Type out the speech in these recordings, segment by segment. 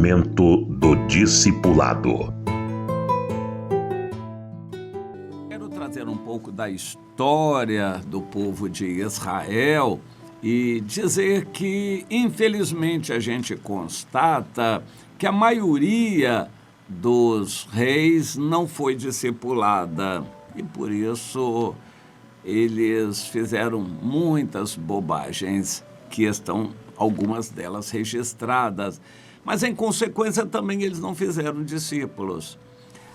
Momento do Discipulado. Quero trazer um pouco da história do povo de Israel e dizer que, infelizmente, a gente constata que a maioria dos reis não foi discipulada e, por isso, eles fizeram muitas bobagens que estão, algumas delas, registradas. Mas, em consequência, também eles não fizeram discípulos.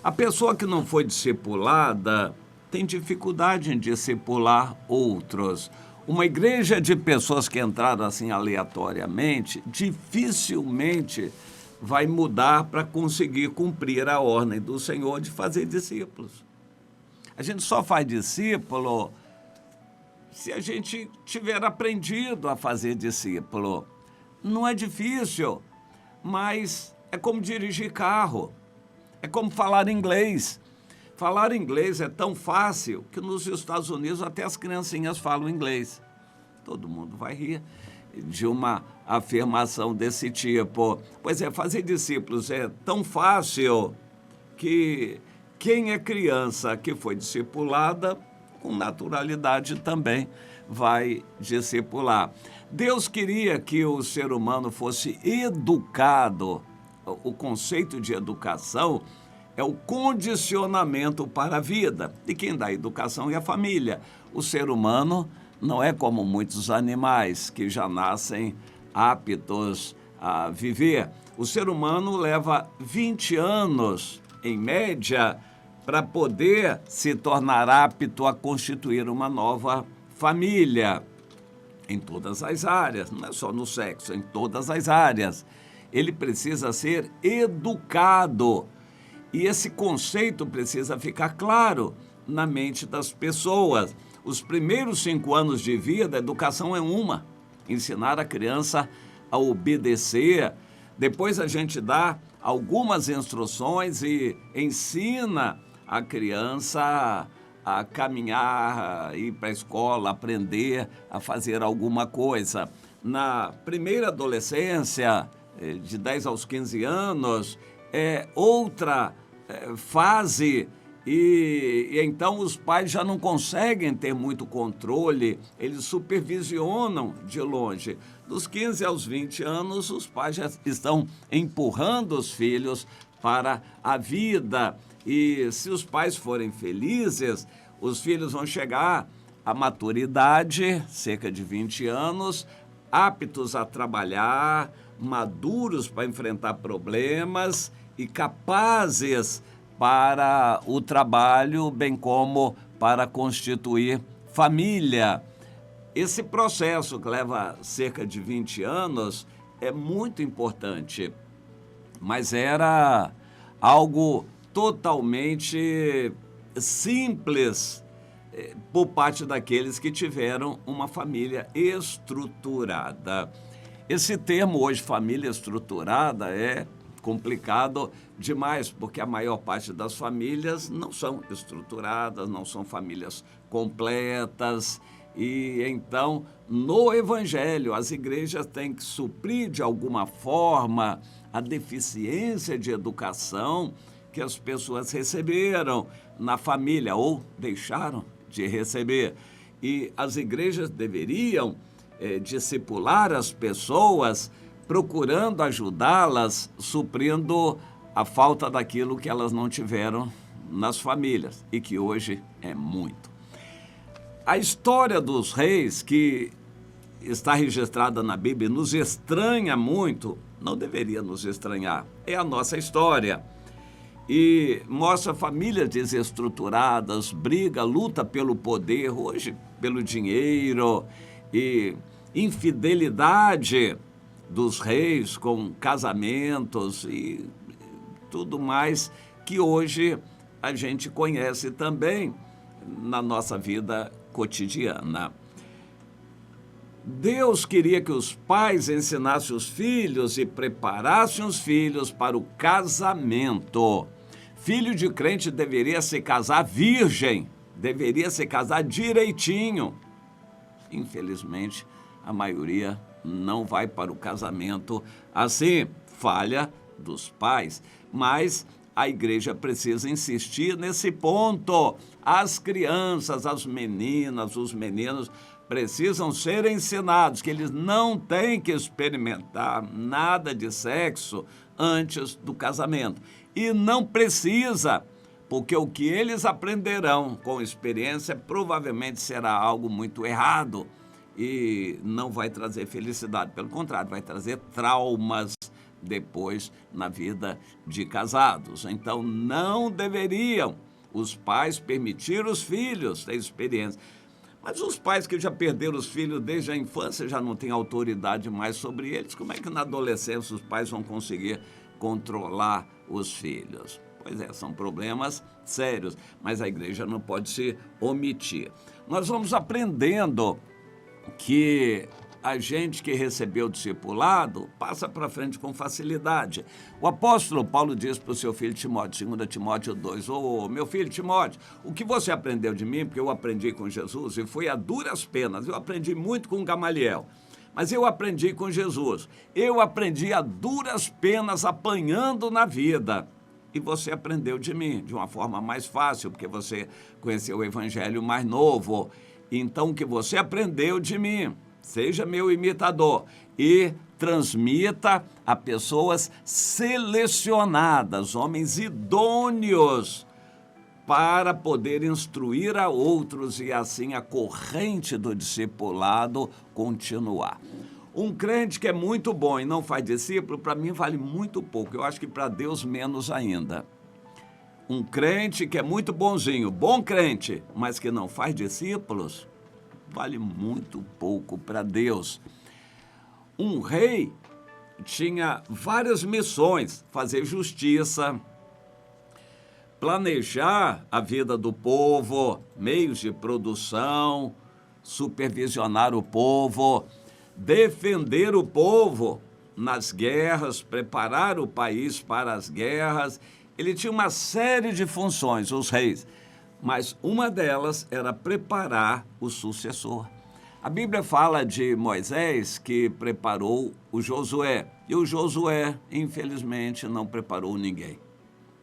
A pessoa que não foi discipulada tem dificuldade em discipular outros. Uma igreja de pessoas que entraram assim aleatoriamente, dificilmente vai mudar para conseguir cumprir a ordem do Senhor de fazer discípulos. A gente só faz discípulo se a gente tiver aprendido a fazer discípulo. Não é difícil, mas é como dirigir carro, é como falar inglês. Falar inglês é tão fácil que nos Estados Unidos até as criancinhas falam inglês. Todo mundo vai rir de uma afirmação desse tipo. Pois é, fazer discípulos é tão fácil que quem é criança que foi discipulada, com naturalidade também vai discipular. Deus queria que o ser humano fosse educado. O conceito de educação é o condicionamento para a vida. E quem dá educação é a família. O ser humano não é como muitos animais que já nascem aptos a viver. O ser humano leva 20 anos, em média, para poder se tornar apto a constituir uma nova família, em todas as áreas, não é só no sexo, em todas as áreas. Ele precisa ser educado. E esse conceito precisa ficar claro na mente das pessoas. Os primeiros 5 anos de vida, a educação é uma: ensinar a criança a obedecer. Depois a gente dá algumas instruções e ensina a criança a caminhar, a ir para a escola, aprender a fazer alguma coisa. Na primeira adolescência, de 10 aos 15 anos, é outra fase e então os pais já não conseguem ter muito controle, eles supervisionam de longe. Dos 15 aos 20 anos, os pais já estão empurrando os filhos para a vida. E se os pais forem felizes, os filhos vão chegar à maturidade, cerca de 20 anos, aptos a trabalhar, maduros para enfrentar problemas e capazes para o trabalho, bem como para constituir família. Esse processo, que leva cerca de 20 anos, é muito importante, mas era algo totalmente simples por parte daqueles que tiveram uma família estruturada. Esse termo hoje, família estruturada, é complicado demais, porque a maior parte das famílias não são estruturadas, não são famílias completas. E então, no Evangelho, as igrejas têm que suprir de alguma forma a deficiência de educação que as pessoas receberam na família ou deixaram de receber. E as igrejas deveriam discipular as pessoas, procurando ajudá-las, suprindo a falta daquilo que elas não tiveram nas famílias e que hoje é muito. A história dos reis, que está registrada na Bíblia, nos estranha muito, não deveria nos estranhar, é a nossa história. E mostra famílias desestruturadas, briga, luta pelo poder, hoje pelo dinheiro, e infidelidade dos reis com casamentos e tudo mais que hoje a gente conhece também na nossa vida cotidiana. Deus queria que os pais ensinassem os filhos e preparassem os filhos para o casamento. Filho de crente deveria se casar virgem, deveria se casar direitinho. Infelizmente, a maioria não vai para o casamento assim. Falha dos pais, mas a igreja precisa insistir nesse ponto. As crianças, as meninas, os meninos precisam ser ensinados que eles não têm que experimentar nada de sexo antes do casamento. E não precisa, porque o que eles aprenderão com experiência provavelmente será algo muito errado e não vai trazer felicidade. Pelo contrário, vai trazer traumas depois na vida de casados. Então, não deveriam os pais permitir os filhos ter experiência. Mas os pais que já perderam os filhos desde a infância já não têm autoridade mais sobre eles. Como é que na adolescência os pais vão conseguir controlar os filhos? Pois é, são problemas sérios, mas a igreja não pode se omitir. Nós vamos aprendendo que a gente que recebeu o discipulado passa para frente com facilidade. O apóstolo Paulo diz para o seu filho Timóteo, 2 Timóteo 2, meu filho Timóteo, o que você aprendeu de mim, porque eu aprendi com Jesus, e foi a duras penas, eu aprendi muito com Gamaliel, mas eu aprendi com Jesus, eu aprendi a duras penas apanhando na vida. E você aprendeu de mim de uma forma mais fácil, porque você conheceu o evangelho mais novo. Então, o que você aprendeu de mim, seja meu imitador e transmita a pessoas selecionadas, homens idôneos, para poder instruir a outros e assim a corrente do discipulado continuar. Um crente que é muito bom e não faz discípulo, para mim vale muito pouco. Eu acho que para Deus menos ainda. Um crente que é muito bonzinho, bom crente, mas que não faz discípulos, vale muito pouco para Deus. Um rei tinha várias missões: fazer justiça, planejar a vida do povo, meios de produção, supervisionar o povo, defender o povo nas guerras, preparar o país para as guerras. Ele tinha uma série de funções, os reis, mas uma delas era preparar o sucessor. A Bíblia fala de Moisés que preparou o Josué, e o Josué, infelizmente, não preparou ninguém.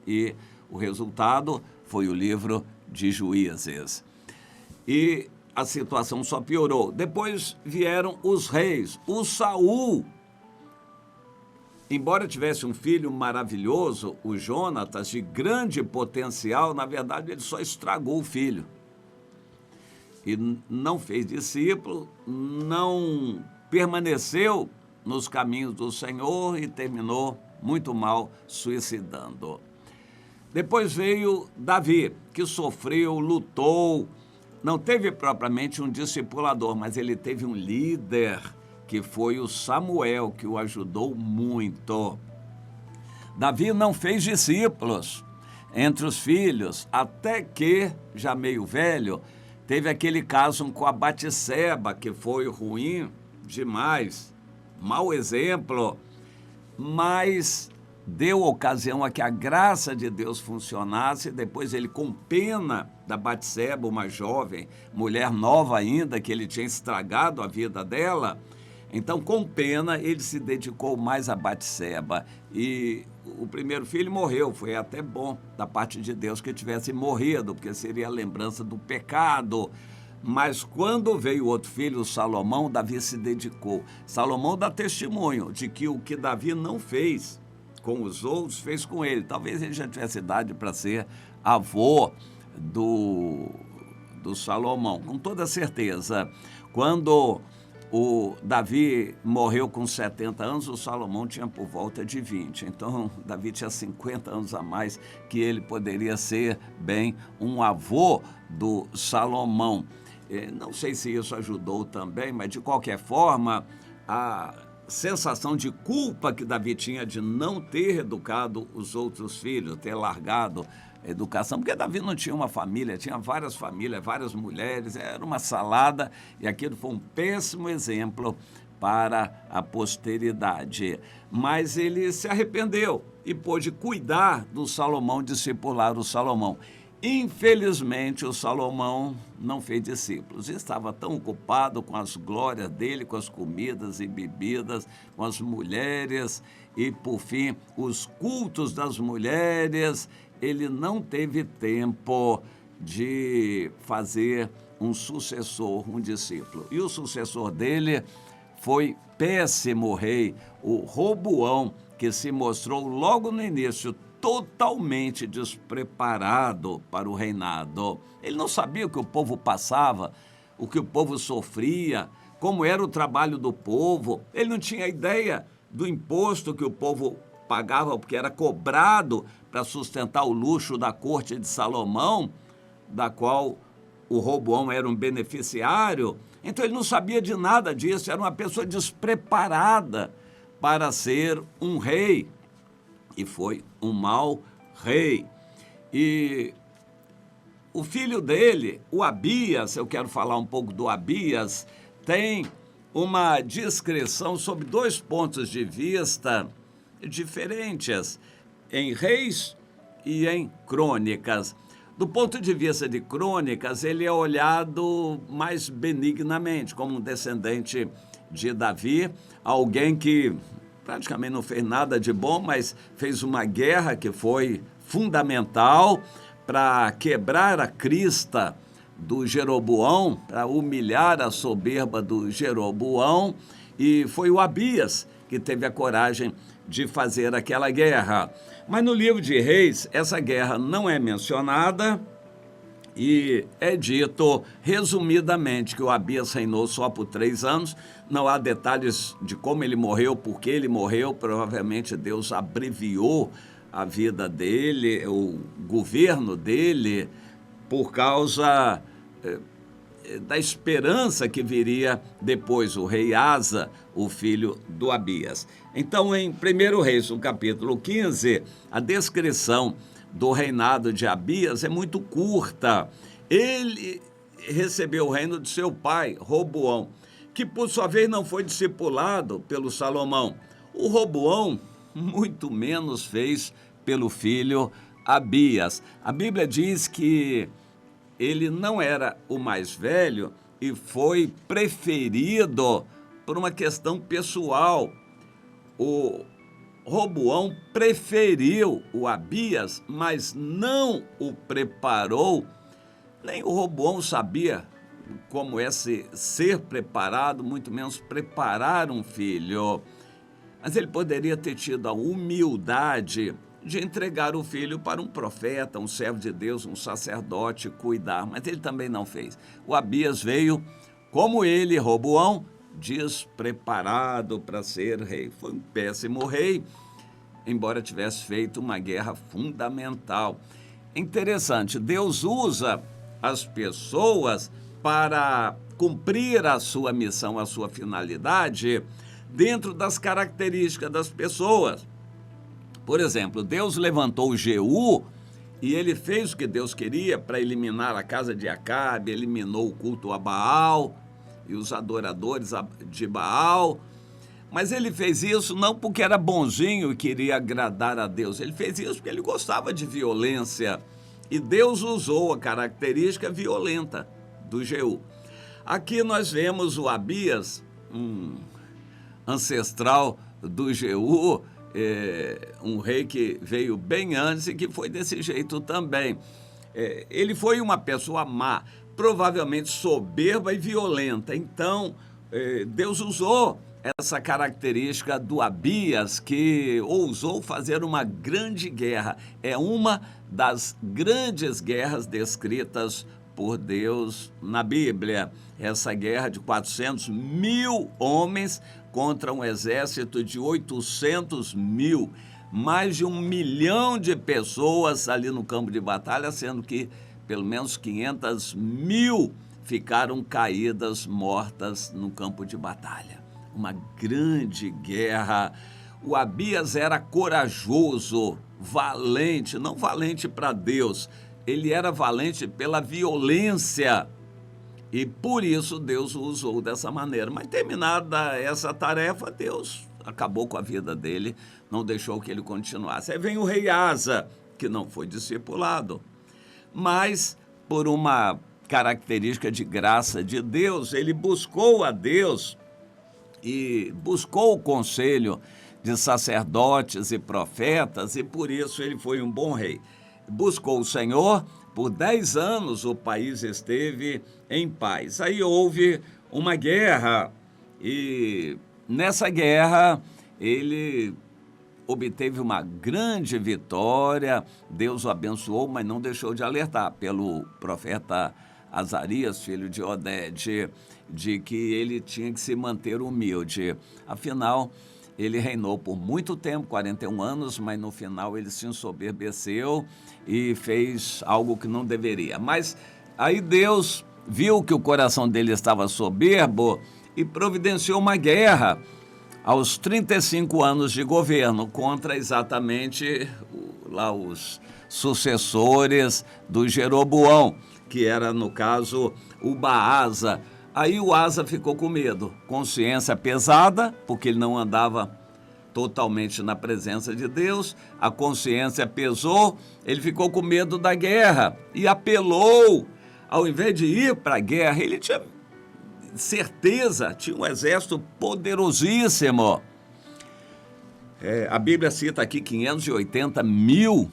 E o resultado foi o livro de Juízes. E a situação só piorou. Depois vieram os reis. O Saul, embora tivesse um filho maravilhoso, o Jonatas, de grande potencial, na verdade ele só estragou o filho. E não fez discípulo, não permaneceu nos caminhos do Senhor e terminou muito mal, suicidando. Depois veio Davi, que sofreu, lutou, não teve propriamente um discipulador, mas ele teve um líder, que foi o Samuel, que o ajudou muito. Davi não fez discípulos entre os filhos, até que, já meio velho, teve aquele caso com a Batseba, que foi ruim demais, mau exemplo, mas deu ocasião a que a graça de Deus funcionasse. Depois ele, com pena da Batseba, uma jovem, mulher nova ainda, que ele tinha estragado a vida dela, então, com pena, ele se dedicou mais a Batseba. E o primeiro filho morreu. Foi até bom da parte de Deus que tivesse morrido, porque seria a lembrança do pecado. Mas quando veio o outro filho, Salomão, Davi se dedicou. Salomão dá testemunho de que o que Davi não fez com os outros, fez com ele. Talvez ele já tivesse idade para ser avô do Salomão, com toda certeza. Quando o Davi morreu com 70 anos, o Salomão tinha por volta de 20. Então, Davi tinha 50 anos a mais que ele, poderia ser bem um avô do Salomão. Não sei se isso ajudou também, mas de qualquer forma, a sensação de culpa que Davi tinha de não ter educado os outros filhos, ter largado a educação, porque Davi não tinha uma família, tinha várias famílias, várias mulheres, era uma salada, e aquilo foi um péssimo exemplo para a posteridade. Mas ele se arrependeu e pôde cuidar do Salomão, discipular o Salomão. Infelizmente, o Salomão não fez discípulos. Estava tão ocupado com as glórias dele, com as comidas e bebidas, com as mulheres e, por fim, os cultos das mulheres. Ele não teve tempo de fazer um sucessor, um discípulo. E o sucessor dele foi péssimo rei, o Roboão, que se mostrou logo no início totalmente despreparado para o reinado. Ele não sabia o que o povo passava, o que o povo sofria, como era o trabalho do povo. Ele não tinha ideia do imposto que o povo pagava, porque era cobrado para sustentar o luxo da corte de Salomão, da qual o Roboão era um beneficiário. Então ele não sabia de nada disso, era uma pessoa despreparada para ser um rei. E foi um mau rei. E o filho dele, o Abias, eu quero falar um pouco do Abias, tem uma descrição sobre 2 pontos de vista diferentes, em Reis e em Crônicas. Do ponto de vista de Crônicas, ele é olhado mais benignamente, como um descendente de Davi, alguém que praticamente não fez nada de bom, mas fez uma guerra que foi fundamental para quebrar a crista do Jeroboão, para humilhar a soberba do Jeroboão, e foi o Abias que teve a coragem de fazer aquela guerra. Mas no livro de Reis, essa guerra não é mencionada, e é dito, resumidamente, que o Abias reinou só por 3 anos. Não há detalhes de como ele morreu, por que ele morreu. Provavelmente Deus abreviou a vida dele, o governo dele, por causa da esperança que viria depois, o rei Asa, o filho do Abias. Então, em 1 Reis, no capítulo 15, a descrição do reinado de Abias é muito curta. Ele recebeu o reino de seu pai, Roboão, que por sua vez não foi discipulado pelo Salomão. O Roboão muito menos fez pelo filho Abias. A Bíblia diz que ele não era o mais velho e foi preferido por uma questão pessoal. O Roboão preferiu o Abias, mas não o preparou. Nem o Roboão sabia como é ser preparado, muito menos preparar um filho. Mas ele poderia ter tido a humildade de entregar o filho para um profeta, um servo de Deus, um sacerdote, cuidar. Mas ele também não fez. O Abias veio, como ele, Roboão, despreparado para ser rei. Foi um péssimo rei, embora tivesse feito uma guerra fundamental. Interessante, Deus usa as pessoas para cumprir a sua missão, a sua finalidade, dentro das características das pessoas. Por exemplo, Deus levantou Jeú e ele fez o que Deus queria para eliminar a casa de Acabe, eliminou o culto a Baal e os adoradores de Baal. Mas ele fez isso não porque era bonzinho e queria agradar a Deus. Ele fez isso porque ele gostava de violência. E Deus usou a característica violenta do Jeú. Aqui nós vemos o Abias, um ancestral do Jeú, um rei que veio bem antes e que foi desse jeito também. Ele foi uma pessoa má, provavelmente soberba e violenta. Então, Deus usou essa característica do Abias, que ousou fazer uma grande guerra. É uma das grandes guerras descritas por Deus na Bíblia. Essa guerra de 400.000 homens contra um exército de 800.000. Mais de 1 milhão de pessoas ali no campo de batalha, sendo que pelo menos 500.000 ficaram caídas, mortas no campo de batalha. Uma grande guerra. O Abias era corajoso, valente, não valente para Deus, ele era valente pela violência. E por isso Deus o usou dessa maneira. Mas terminada essa tarefa, Deus acabou com a vida dele, não deixou que ele continuasse. Aí vem o rei Asa, que não foi discipulado. mas por uma característica de graça de Deus, ele buscou a Deus e buscou o conselho de sacerdotes e profetas, e por isso ele foi um bom rei. Buscou o Senhor, por 10 anos o país esteve em paz. Aí houve uma guerra, e nessa guerra ele obteve uma grande vitória. Deus o abençoou, mas não deixou de alertar pelo profeta Azarias, filho de Oded, de que ele tinha que se manter humilde. Afinal, ele reinou por muito tempo, 41 anos, mas no final ele se ensoberbeceu e fez algo que não deveria. Mas aí Deus viu que o coração dele estava soberbo e providenciou uma guerra aos 35 anos de governo contra exatamente lá os sucessores do Jeroboão, que era, no caso, o Baasa. Aí o Asa ficou com medo, consciência pesada, porque ele não andava totalmente na presença de Deus, a consciência pesou, ele ficou com medo da guerra e apelou. Ao invés de ir para a guerra, ele tinha certeza, tinha um exército poderosíssimo. A Bíblia cita aqui 580 mil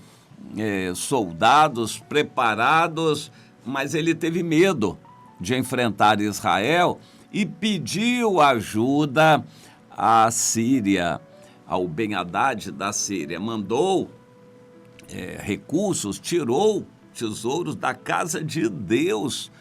soldados preparados, mas ele teve medo de enfrentar Israel e pediu ajuda à Síria, ao Ben-Hadad da Síria. Mandou recursos, tirou tesouros da casa de Deus,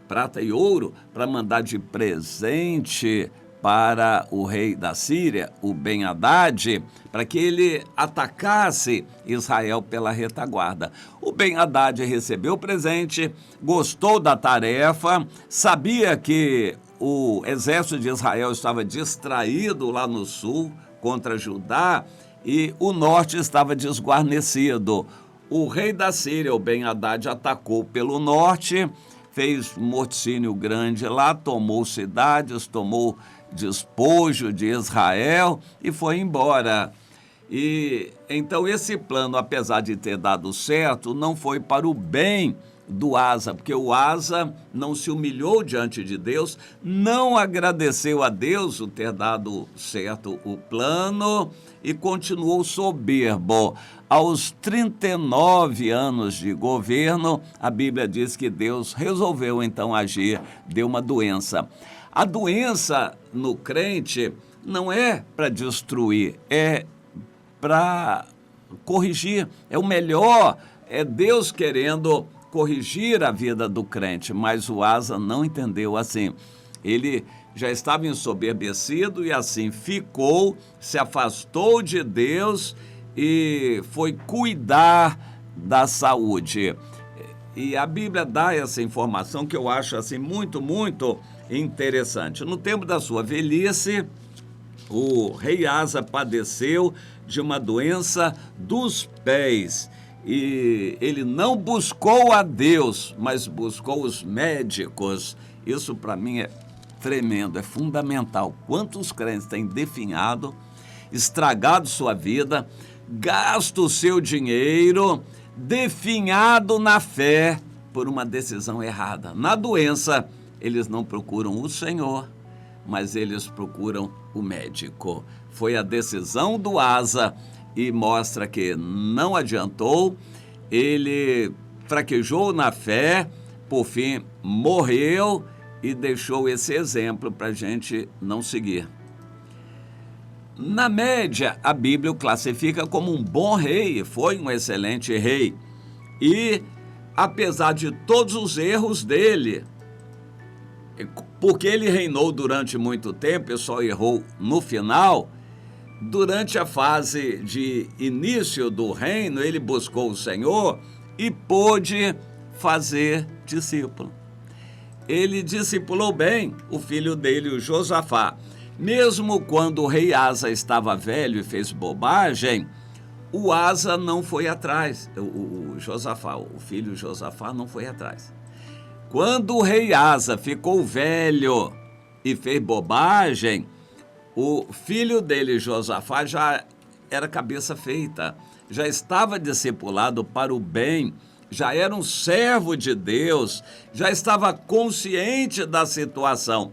prata e ouro, para mandar de presente para o rei da Síria, o Ben-Hadad, para que ele atacasse Israel pela retaguarda. O Ben-Hadad recebeu o presente, gostou da tarefa, sabia que o exército de Israel estava distraído lá no sul contra Judá e o norte estava desguarnecido. O rei da Síria, o Ben-Hadad, atacou pelo norte, fez um morticínio grande lá, tomou cidades, tomou despojo de Israel e foi embora. E então esse plano, apesar de ter dado certo, não foi para o bem do Asa, porque o Asa não se humilhou diante de Deus, não agradeceu a Deus o ter dado certo o plano e continuou soberbo. Aos 39 anos de governo, a Bíblia diz que Deus resolveu então agir, deu uma doença. A doença no crente não é para destruir, é para corrigir. É o melhor, é Deus querendo corrigir a vida do crente, mas o Asa não entendeu assim. Ele já estava ensoberbecido e assim ficou, se afastou de Deus e foi cuidar da saúde. E a Bíblia dá essa informação que eu acho assim muito interessante. No tempo da sua velhice, o rei Asa padeceu de uma doença dos pés. E ele não buscou a Deus, mas buscou os médicos. Isso para mim é tremendo, é fundamental. Quantos crentes têm definhado, estragado sua vida, gasto o seu dinheiro, definhado na fé por uma decisão errada. Na doença, eles não procuram o Senhor, mas eles procuram o médico. Foi a decisão do Asa e mostra que não adiantou, ele fraquejou na fé, por fim morreu e deixou esse exemplo para a gente não seguir. Na média, a Bíblia o classifica como um bom rei, foi um excelente rei. E, apesar de todos os erros dele, porque ele reinou durante muito tempo e só errou no final, durante a fase de início do reino, ele buscou o Senhor e pôde fazer discípulo. Ele discipulou bem o filho dele, o Josafá. Mesmo quando o rei Asa estava velho e fez bobagem, o Asa não foi atrás. O Josafá, o filho Josafá não foi atrás. Quando o rei Asa ficou velho e fez bobagem, o filho dele, Josafá, já era cabeça feita, já estava discipulado para o bem já era um servo de Deus, já estava consciente da situação.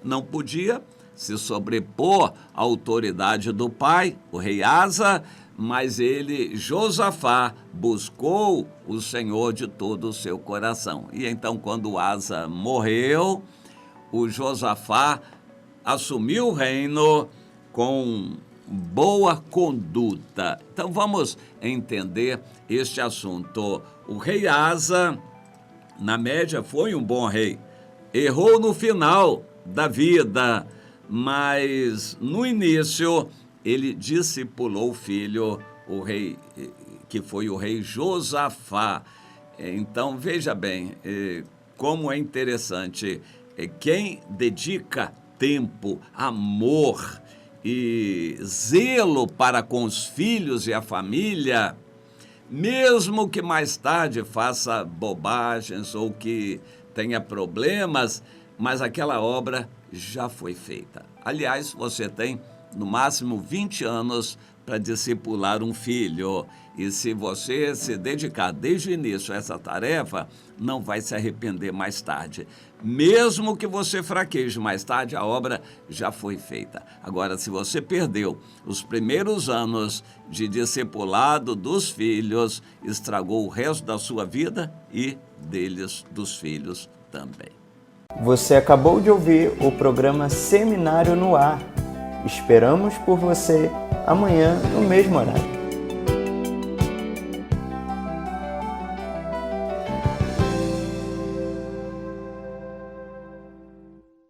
Não podia se sobrepor à autoridade do pai, o rei Asa, mas ele, Josafá, buscou o Senhor de todo o seu coração. E então, quando Asa morreu, o Josafá assumiu o reino com boa conduta. Então, vamos entender este assunto. O rei Asa, na média, foi um bom rei. Errou no final da vida, mas no início ele discipulou o filho, o rei, que foi o rei Josafá. Então, veja bem, como é interessante, quem dedica tempo, amor e zelo para com os filhos e a família, mesmo que mais tarde faça bobagens ou que tenha problemas, mas aquela obra já foi feita. Aliás, você tem no máximo 20 anos para discipular um filho. E se você se dedicar desde o início a essa tarefa, não vai se arrepender mais tarde. Mesmo que você fraqueje mais tarde, a obra já foi feita. Agora, se você perdeu os primeiros anos de discipulado dos filhos, estragou o resto da sua vida e deles, dos filhos também. Você acabou de ouvir o programa Seminário no Ar. Esperamos por você amanhã no mesmo horário.